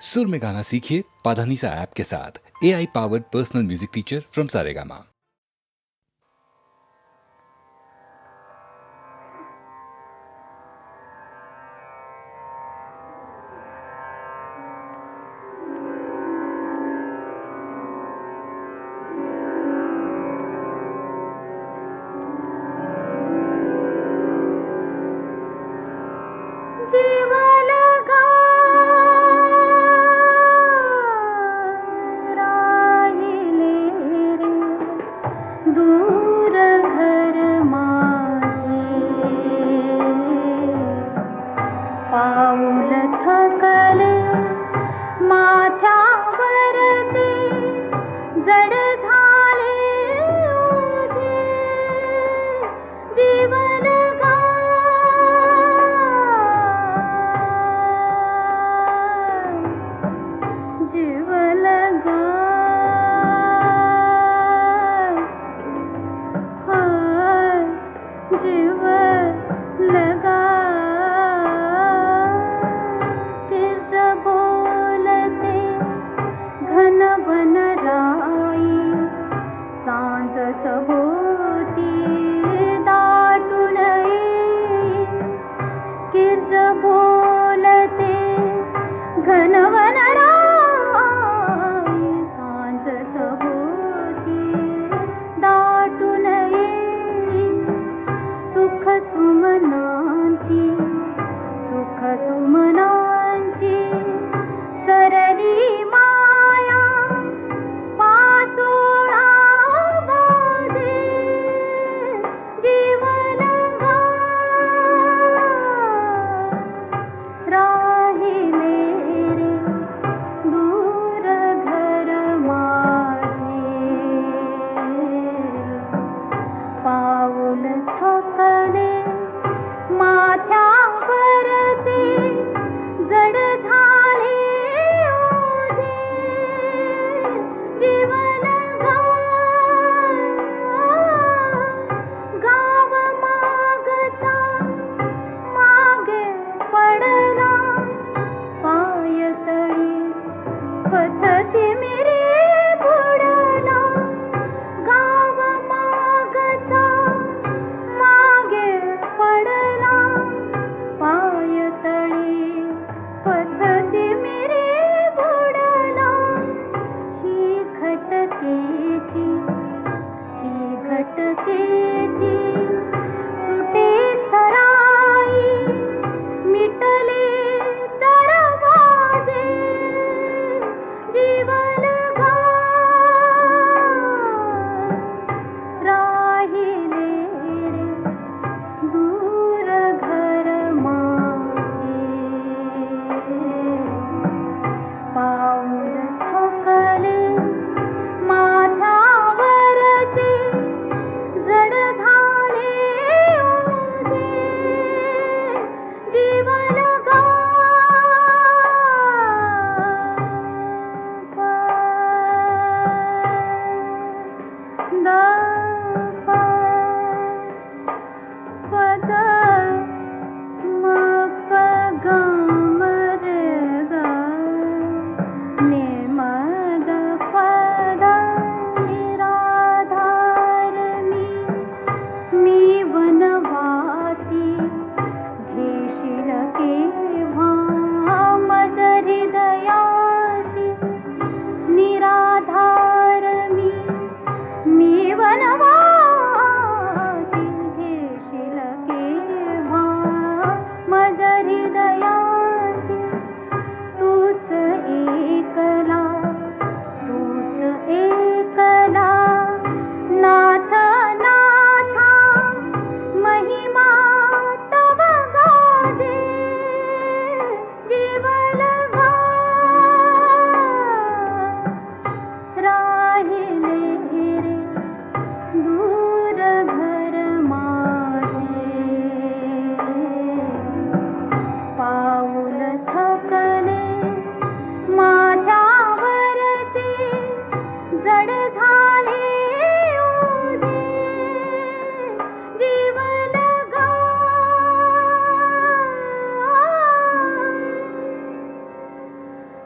सुर में गाना सीखिए पाधानीसा ऐप के साथ। AI powered personal music teacher from Saregama.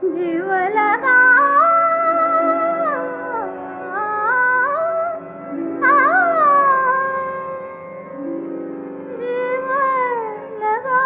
जीव लगा जीव लगा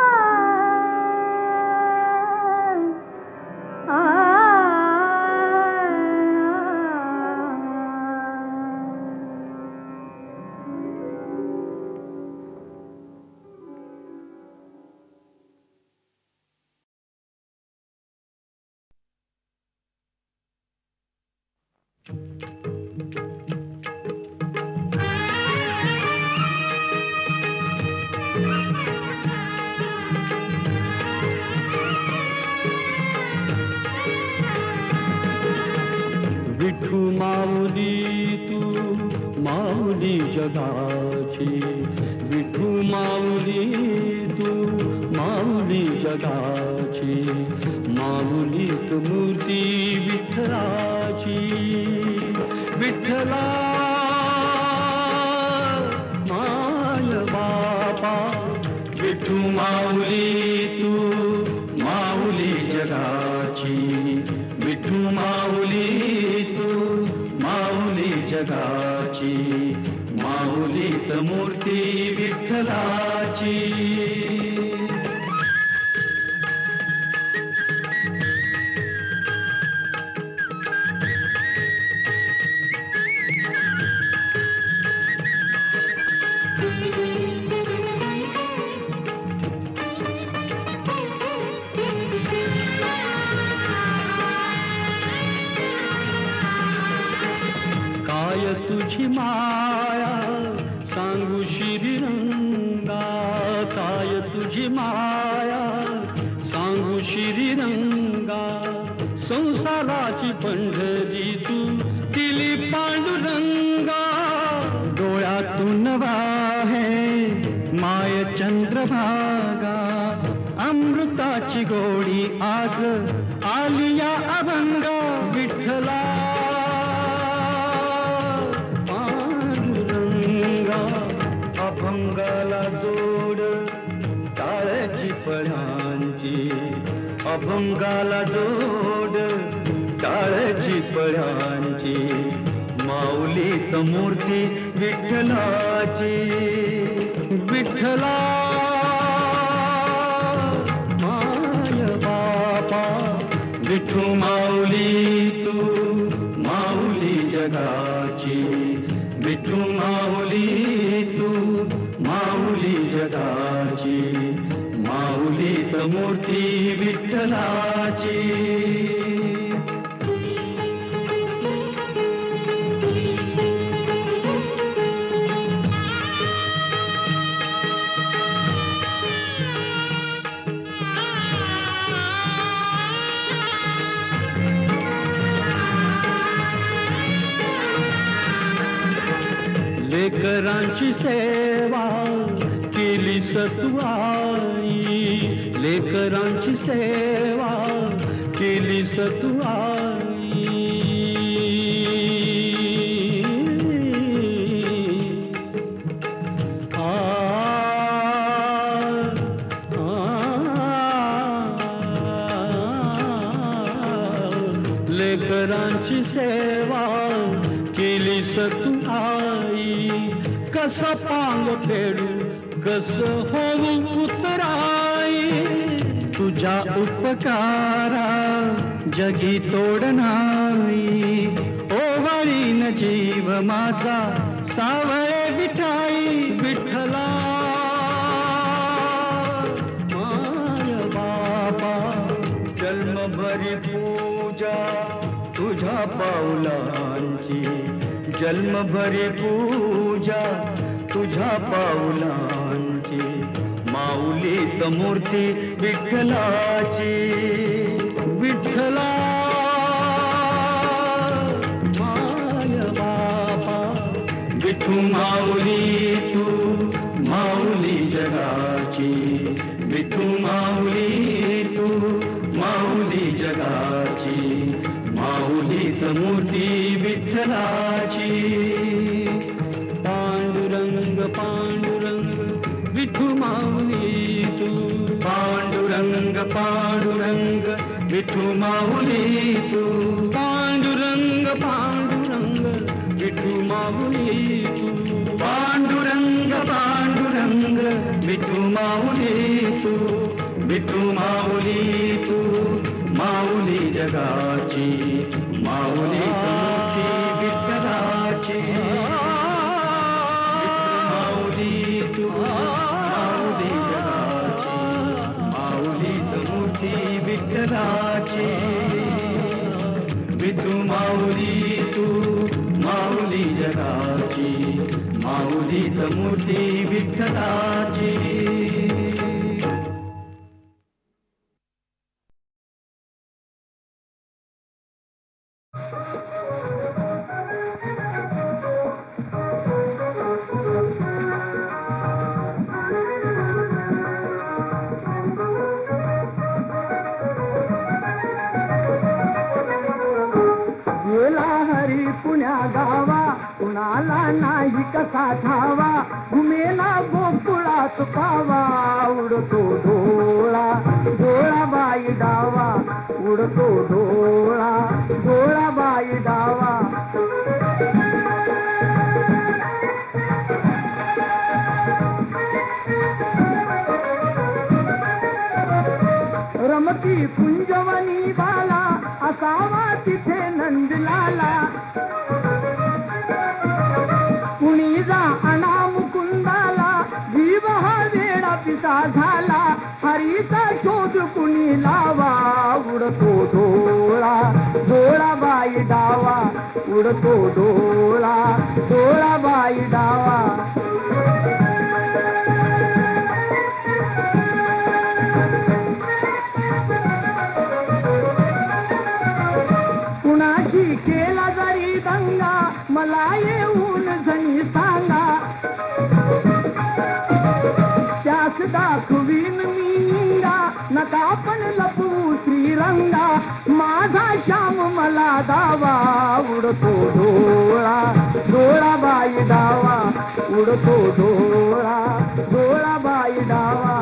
विठू माऊली तू माऊली जगाची, विठू माऊली तू माऊली जगाची, माऊलीत मूर्ती विठ्ठलाची, विठ्ठला माय बापा, विठू माऊली तू माऊली जगाची, विठू माऊली तू माऊली जगाची, माऊलीत मूर्ती विठ्ठलाची. काय तुझी माया सांगू श्रीरंगा, काय तुझी माया सांगू श्रीरंगा, संसाराची पंढरी तू दिली पांडुरंगा, डोळ्यातून वाहे माय चंद्रभागा, अमृताची गोडी आज आली या अभंगा, विठ्ठला अभंगाला जोड टाळ्याची पळ्यांची, अभंगाला जोड टाळ्याची पळ्यांची, माऊलीत मूर्ती विठ्ठलाची, विठ्ठला माय बापा, विठू माऊली तू माऊली जगाची, विठू माऊली तू माऊली जगाची, माऊलीत मूर्ती विठ्ठलाची. लेकरांची सेवा केली सतुआई, लेकरांची सेवा केली सतुआई, लेकरांची सेवा केली सतुआई, कसा पांग फेडू कस होऊ उतराई, तुझ्या उपकारा जगी तोड नाही, ओवाळीन जीव माझा सावळे विठाई, विठ्ठला माय बापा, जन्मभरी पूजा तुझ्या पाऊलांची, जन्मभरी पूजा तुझ्या पाऊलांची, माऊलीत मूर्ती विठ्ठलाची, विठ्ठला माय बापा, विठू माऊली तू माऊली जगाची, विठू माऊली तू माऊली जगाची, माऊलीत मूर्ती विठ्ठलाची. पांडुरंग पांडुरंग विठू माऊली तू, पांडुरंग पांडुरंग विठू माऊली तू पांडुरंग पांडुरंग विठू माऊली तू पांडुरंग पांडुरंग विठू माऊली तू विठू माऊली तू माऊली जगाची माऊली तुमची विठ्ठलाची माऊली तू माऊली जगाची माऊली तुमची विठ्ठलाची विठू माऊली तू माऊली जगाची माऊली तुमची विठ्ठलाची. गेला हरी पुण्या गावा कुणाला नाही कसा ठावा घुमेला गोकुळात पावा उडतो डोळा डोळा बाई डावा उडतो डोळा डोळा बाई डावा. रमती कुंजवनी बाला असावा तिथे नंदलाला कुणी जा आणा मुकुंदाला जीव हा वेडा पिता झाला हरीचा शोध कुणी लावा उडतो डोळा डोळा बाई डावा उडतो डोळा डोळा बाई डावा. कुणाची केला जरी दंगा मला येऊन जणी सांगा त्यास दाखवीन मी इंगा नका पण लपवू श्रीरंगा माझा श्याम मला दावा उडतो डोळा डोळा बाई डावा उडतो डोळा डोळा बाई डावा.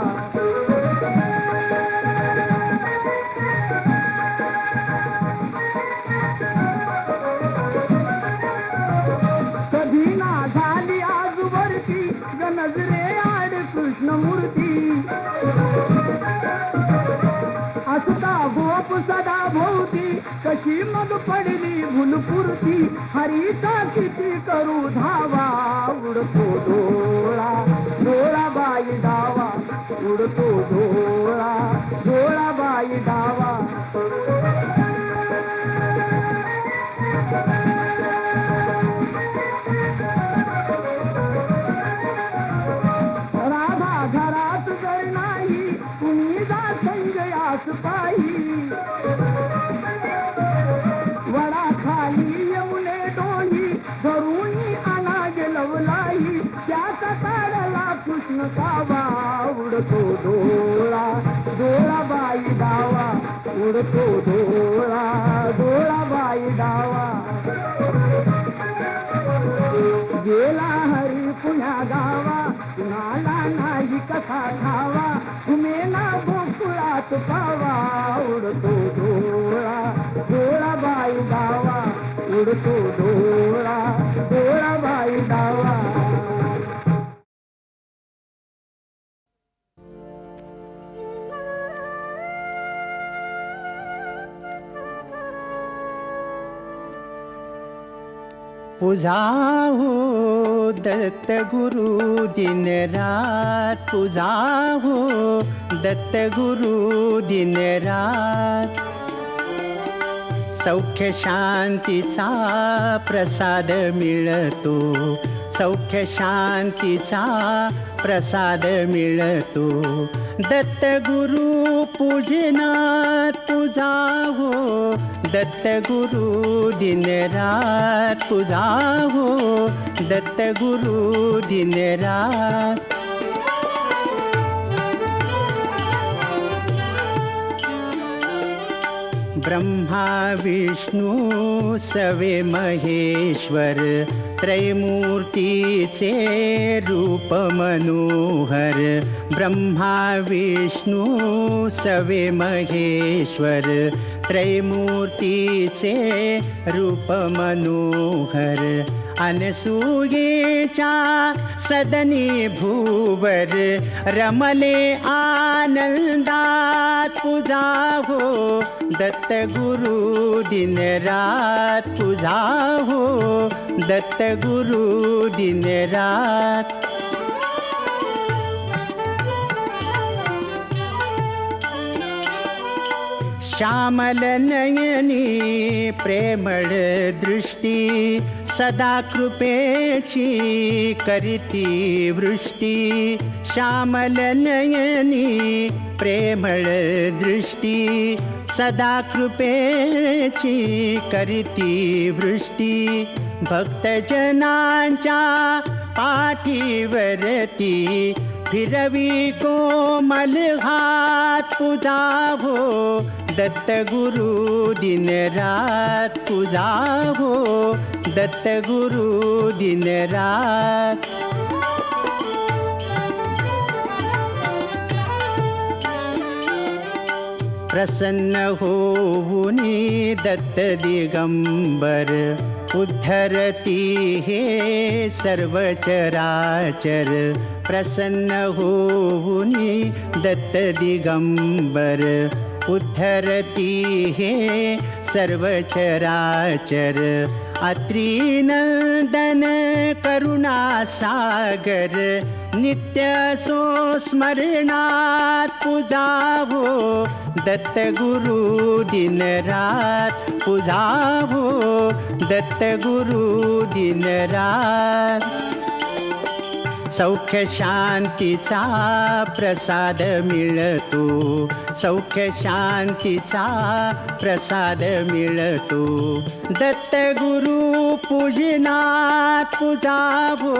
कधी ना झाली आजवरती गणजरे आड कृष्णमूर्ती असता गोप सदा भोवती कशी मग पडली भुलपुरती हरीचा किती करू धावा उडतो डोळा डोळा बाई डावा उडतो डोळा डोळा बाई डावा. राधा घरात जर नाही कुणी जा संजयास पाही वडा खाली येऊने डोही धरुणी आणा गेलवलाई त्याचा काढला कृष्ण कावा उडतो डोळा डोळा बाई डावा उडतो डोळा डोळा बाई डावा. गेला हरी पुण्या गावा कुणाला नाही कसा ठावा घुमेला गोकुळात पावा उडतो डोळा डोळा बाई डावा उडतो डोळा डोळा बाई डावा. पुजाहो दत्त गुरु दिन रात पुजाहो दत्त गुरु दिन रात सौख्य शांतीचा प्रसाद मिळतो सौख्य शांतीचा प्रसाद मिळतो दत्त गुरु पूजनात तुझाहो दत्त गुरु दिन रात तुझाहो दत्त गुरु दिन रात ब्रह्मा विष्णू सवे महेश्वर त्रैमूर्तीचे रूप मनोहर ब्रह्मा विष्णू सवे महेश्वर त्रैमूर्तीचे रूप मनोहर अनसूयेच्या सदनी भूवर रमले आनंदात तुझा हो दत्त गुरु दिन रात तुझा हो दत्त गुरु दिन रात श्यामल नयनी प्रेमळ दृष्टी सदा कृपेची करीती वृष्टी श्यामल नयनी प्रेमळ दृष्टी सदा कृपेची करीती वृष्टी भक्तजनांच्या पाठीवरती फिरवी कोमल हात तुझा हो दत्त गुरु दिन रात तुझा हो दत्त गुरु दिन रात प्रसन्न होऊनी दत्त दिगंबर उद्धरती हे सर्व चराचर प्रसन्न होऊनी दत्त दिगंबर उद्धरती हे सर्व चराचर अत्रिनंदन करुणासागर नित्य सो स्मरणात तुझा हो दत्त गुरु दिन रात तुझा हो दत्त गुरु दिन रात सौख्य शांतीचा प्रसाद मिळतो सौख्य शांतीचा प्रसाद मिळतो दत्त गुरु पूजनात तुझा हो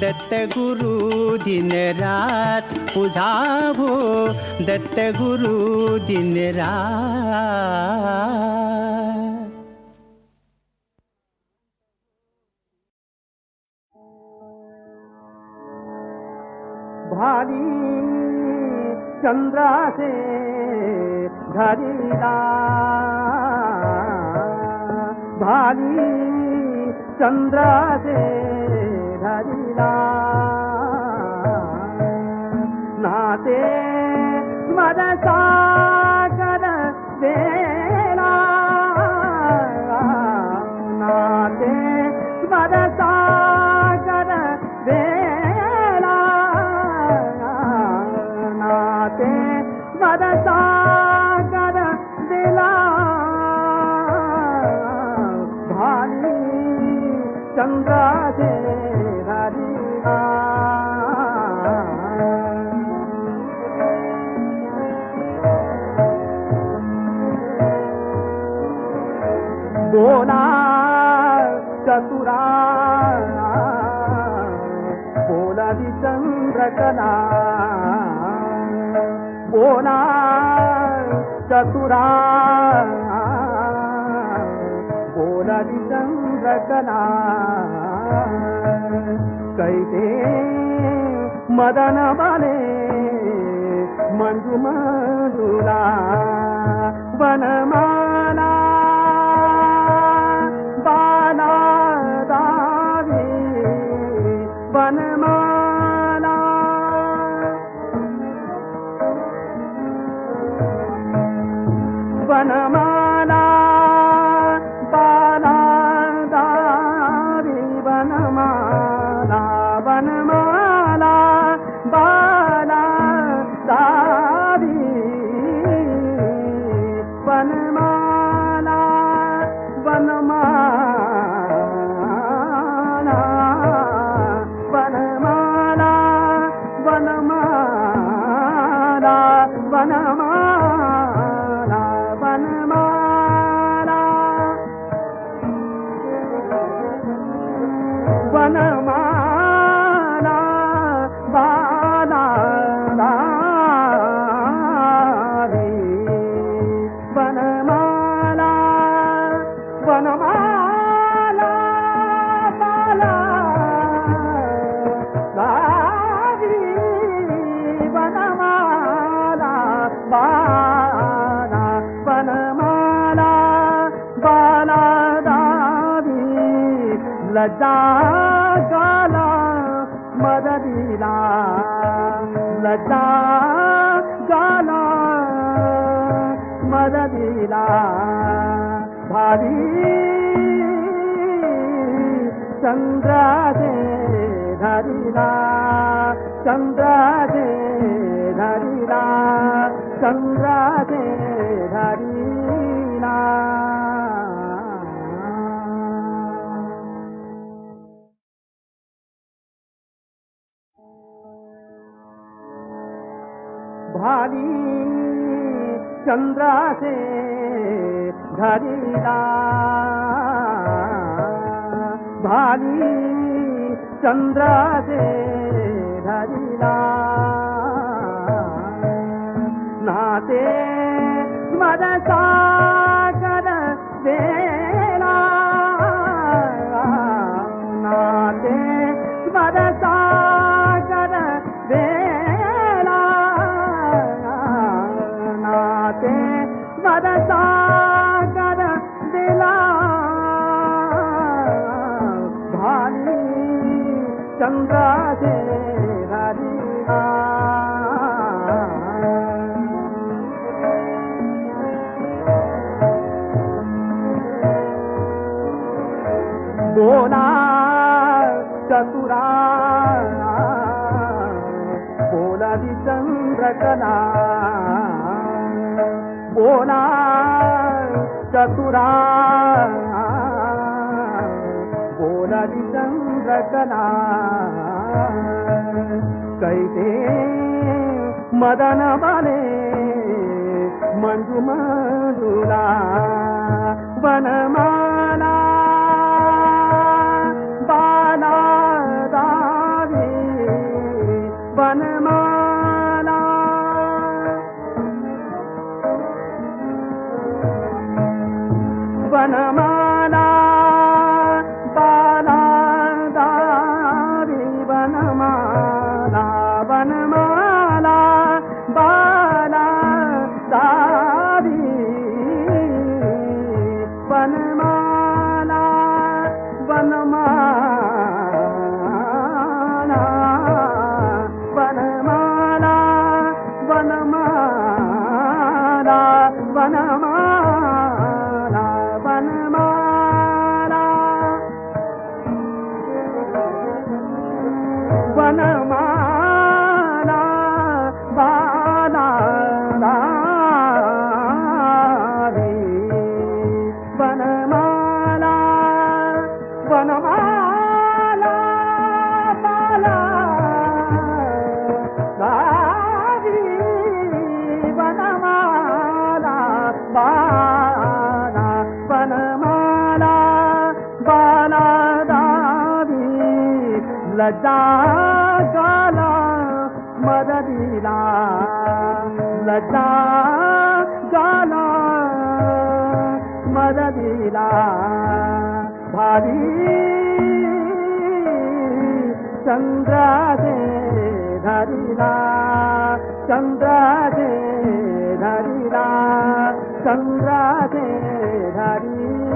दत्त गुरु दिन रात तुझा हो दत्त गुरु दिन रात भाली चंद्राचे धरिला भाली चंद्राचे धरिला नाते मदसागर वेला नाते मदसागर वेला नाते मदसागर दिला भाली चंद्राचे धरिला बोला चतुरा बोलादी चंद्रकला बोला चतुरा बोलादी चंद्रकला कैते मदन बाले मंजू मंजुला वनमाला बाला दावी वनमाला वनमाला बाला दावी वनमाला वनमाला बाला दावी वनमाला लजा गाला मदरीला लजा गाला मदरीला भारी चंद्राचे धरीला चंद्राचे धरीला चंद्राचे धरीला भारी चंद्राचे धरीला भारी चंद्राचे धरीला नाते मद सागर वेला नाते मद सागर वेला नाते मद सागर दिला भारी चंद्राचे धरीला बोला चतुरा बोलादी चंद्रकला बोला चतुरा बोलादी चंद्रकला कैसे मदन बने मंजू मंजुला वनमाला बाला दावी वनमाला वनमाला बाला दावी वनमाला वनमाला बाला दावी वनमाला वनमाला वनमाला वनमाला वनमाला वनमाला वनमाला बाला दावी वनमाला वनमाला बाला दावी वनमाला बाला वनमाला बाला दावी लजा गाला मदरीला लजा गाला मदरीला भारी चंद्राचे धरीला चंद्राचे धरीला चंद्राचे धरीला